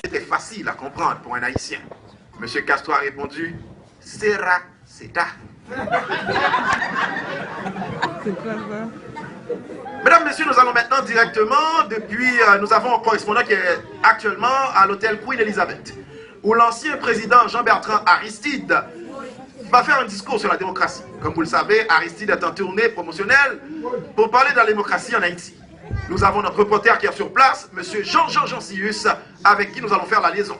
était facile à comprendre pour un Haïtien. Monsieur Castro a répondu, Sera, Seta. C'est quoi ça? Mesdames, Messieurs, nous allons maintenant directement, nous avons un correspondant qui est actuellement à l'hôtel Queen Elizabeth, où l'ancien président Jean-Bertrand Aristide va faire un discours sur la démocratie. Comme vous le savez, Aristide est en tournée promotionnelle pour parler de la démocratie en Haïti. Nous avons notre reporter qui est sur place, monsieur Jean-Jean Jancius, avec qui nous allons faire la liaison.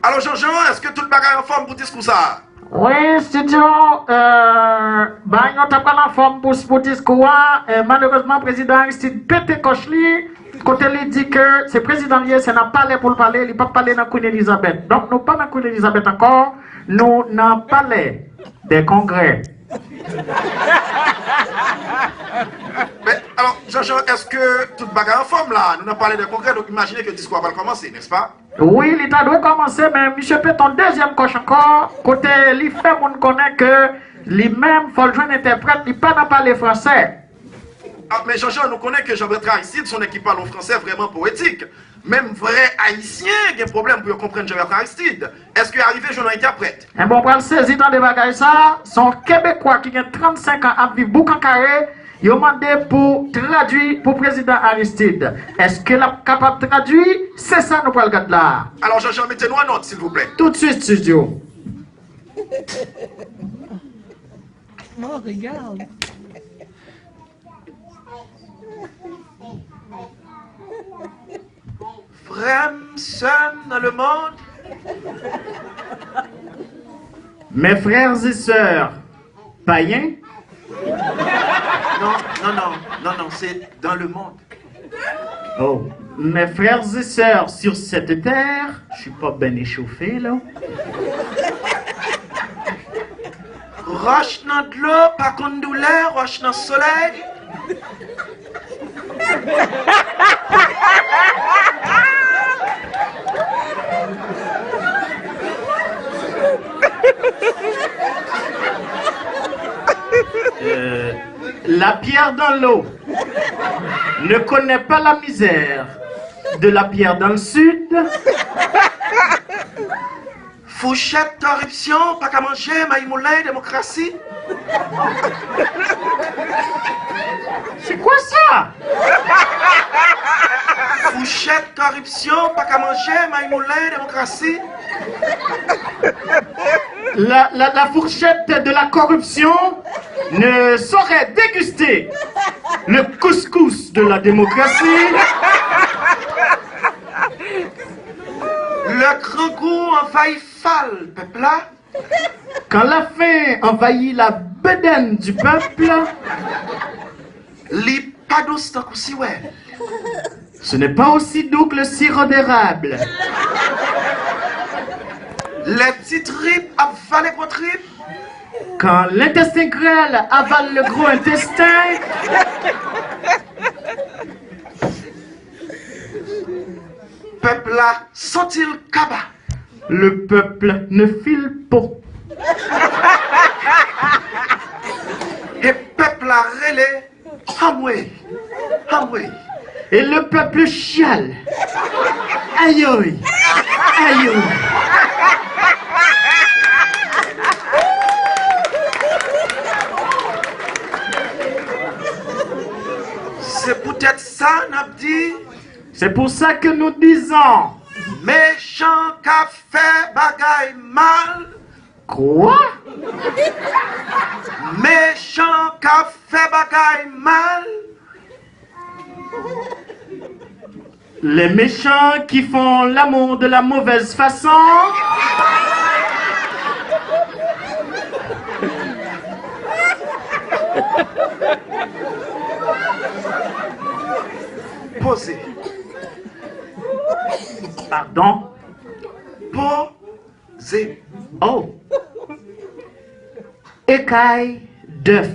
Alors Jean-Jean, est-ce que tout le bagage est en forme pour discours ça? Oui, studio, on t'a pas en forme pour discours. Malheureusement, le président Aristide Pété Kochli, quand il dit que c'est président lié, c'est n'a pas pour le parler, il n'a pas parlé dans Queen Elizabeth. Donc, nous pas dans Queen Elizabeth encore, nous n'en parlé des congrès. Mais alors, Jean-Jean, est-ce que toute bagarre en forme là? Nous n'avons parlé de congrès, donc imaginez que le discours va commencer, n'est-ce pas? Oui, l'État doit commencer, mais M. Péton, deuxième coche encore, côté il fait, on connaît que lui-même, il faut le joindre interprète, il ne peut pas parler français. Ah, mais Jean-Jean, nous connaissons que Jean-Bertrand Aristide, son équipe parle en français vraiment poétique. Même vrai haïtien qui a un problème pour comprendre Jean-Bertrand Aristide. Est-ce qu'il est arrivé, je n'ai interprète? Et bon, pour le saisir dans des bagages, ça, son Québécois qui a 35 ans à vivre boucan carré, il a demandé pour traduire pour le président Aristide. Est-ce qu'il est capable de traduire? C'est ça, nous parlons de là. Alors, Jean-Jean, mettez-nous en note, s'il vous plaît. Tout de suite, studio. Oh, regarde. Frères, sœurs dans le monde. Mes frères et sœurs, païens? Non, c'est dans le monde. Oh, mes frères et sœurs sur cette terre, je suis pas bien échauffé là. Roche dans de l'eau, pas contre douleur, roche dans le soleil. La pierre dans l'eau ne connaît pas la misère de la pierre dans le sud. Fouchette, corruption, pas qu'à manger, maïmoulin, démocratie. C'est quoi ça? Fouchette, corruption, pas qu'à manger, maïmoulin, démocratie. La fourchette de la corruption ne saurait déguster le couscous de la démocratie. Le grand goût envahit fal, peuple là. Quand la faim envahit la bedaine du peuple, Li pas douce tant que si ouais. ce n'est pas aussi doux que le sirop d'érable. Les petits tripes avalent les gros tripes. Quand l'intestin grêle avale le gros intestin, Peuple là, sont-ils cabas? le peuple ne file pas. Et peuple là, relais, hamoué, hamoué. Et le peuple chiale. Aïe aïe, aïe aïe. C'est peut-être ça, Nabdi. C'est pour ça que nous disons. Méchant qu'a fait bagaille mal. Quoi? Méchant qu'a fait bagaille mal. Les méchants qui font l'amour de la mauvaise façon. Posez. Pardon? Posez. Oh. Écaille d'œuf.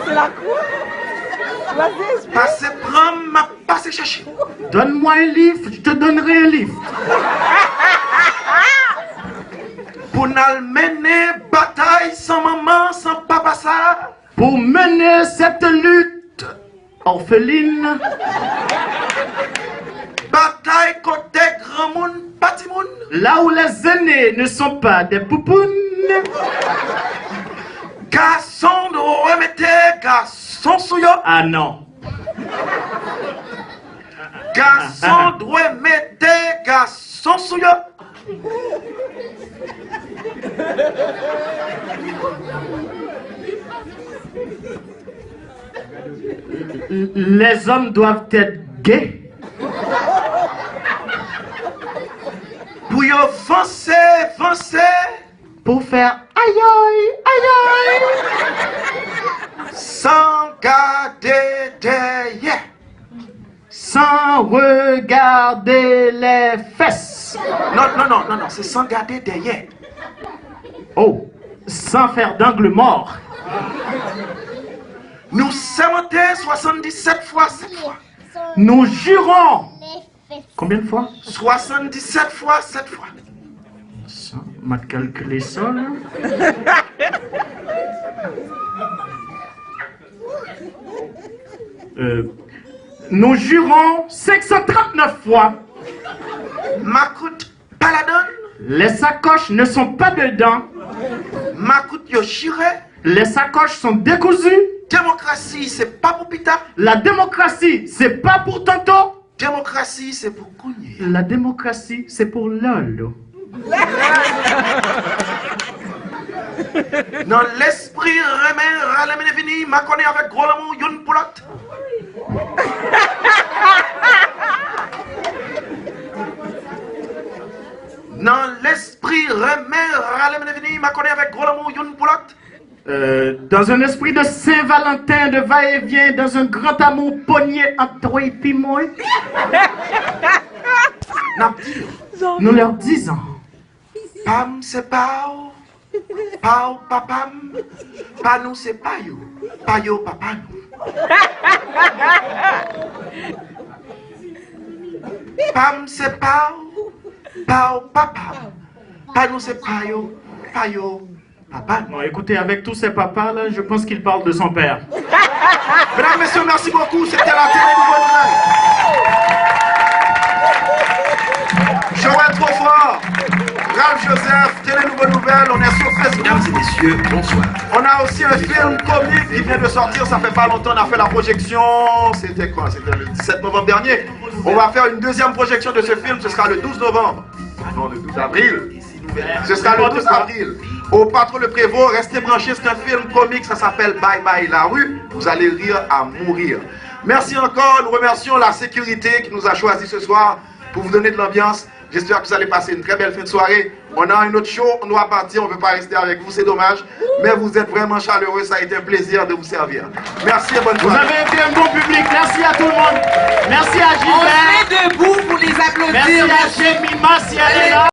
C'est la cour. Vas-y, Passez, prends ma passez chercher. Donne-moi un livre, je te donnerai un livre. Pour nous mener bataille sans maman, sans papa ça. pour mener cette lutte orpheline. Bataille côté grand monde, petit monde. Là où les aînés ne sont pas des poupounes. Garçon de remettre garçon sous yo. Ah non. Garçon de remettre garçon sous yo. Les hommes doivent être gays. Pour yo avancer, avancer. Pour faire aïe aïe aïe aïe. Sans garder derrière. Sans regarder les fesses. Non, c'est sans garder derrière. Oh, sans faire d'angle mort. Nous sémentons 77 fois 7 fois. Nous jurons. Combien de fois? 77 fois 7 fois. Ça, on m'a calculé ça, là. Nous jurons 539 fois. Makout paladon. Les sacoches ne sont pas dedans. Makout yo chiré. Les sacoches sont décousues. Démocratie, c'est pas pour pita. La démocratie, c'est pas pour tantôt. Démocratie, c'est pour Kougné. La démocratie, c'est pour Lolo. Dans l'esprit remè ralemene vini, ma connaît avec gros l'amour, yon poulotte. Dans l'esprit remè ralemene vini, ma connaît avec gros l'amour, yon poulotte. Dans un esprit de Saint-Valentin, de va-et-vient, dans un grand amour pogné entre toi et puis moi, nous leur disons, Pam c'est pao, pao papam, pa nous c'est payo, payo papa nous. Pam c'est pao, pao papam, pa nous c'est payo, payo papa nous. bon, écoutez, avec tous ces papas là, je pense qu'il parle de son père. Mesdames, messieurs, merci beaucoup, c'était la télé Nouveau Nouvelle. Joël trop fort. Ralph Joseph, Télé Nouveau Nouvelle, on est sur Facebook. Mesdames et messieurs, bonsoir. On a aussi un film comique qui vient de sortir, ça fait pas longtemps, on a fait la projection, c'était quoi? C'était le 17 novembre dernier. On va faire une deuxième projection de ce film, ce sera le 12 novembre. Non, le 12 avril. Ce sera le 12 avril. Au Patron le Prévost, restez branchés, c'est un film comique, ça s'appelle Bye Bye la rue. Vous allez rire à mourir. Merci encore, nous remercions la sécurité qui nous a choisi ce soir pour vous donner de l'ambiance. J'espère que vous allez passer une très belle fin de soirée. On a un autre show, on doit partir, on ne peut pas rester avec vous, c'est dommage. Mais vous êtes vraiment chaleureux, ça a été un plaisir de vous servir. Merci et bonne soirée. Vous avez été un bon public, merci à tout le monde. Merci à Gilbert. On est debout pour les applaudir. Merci à Jemima si elle est là.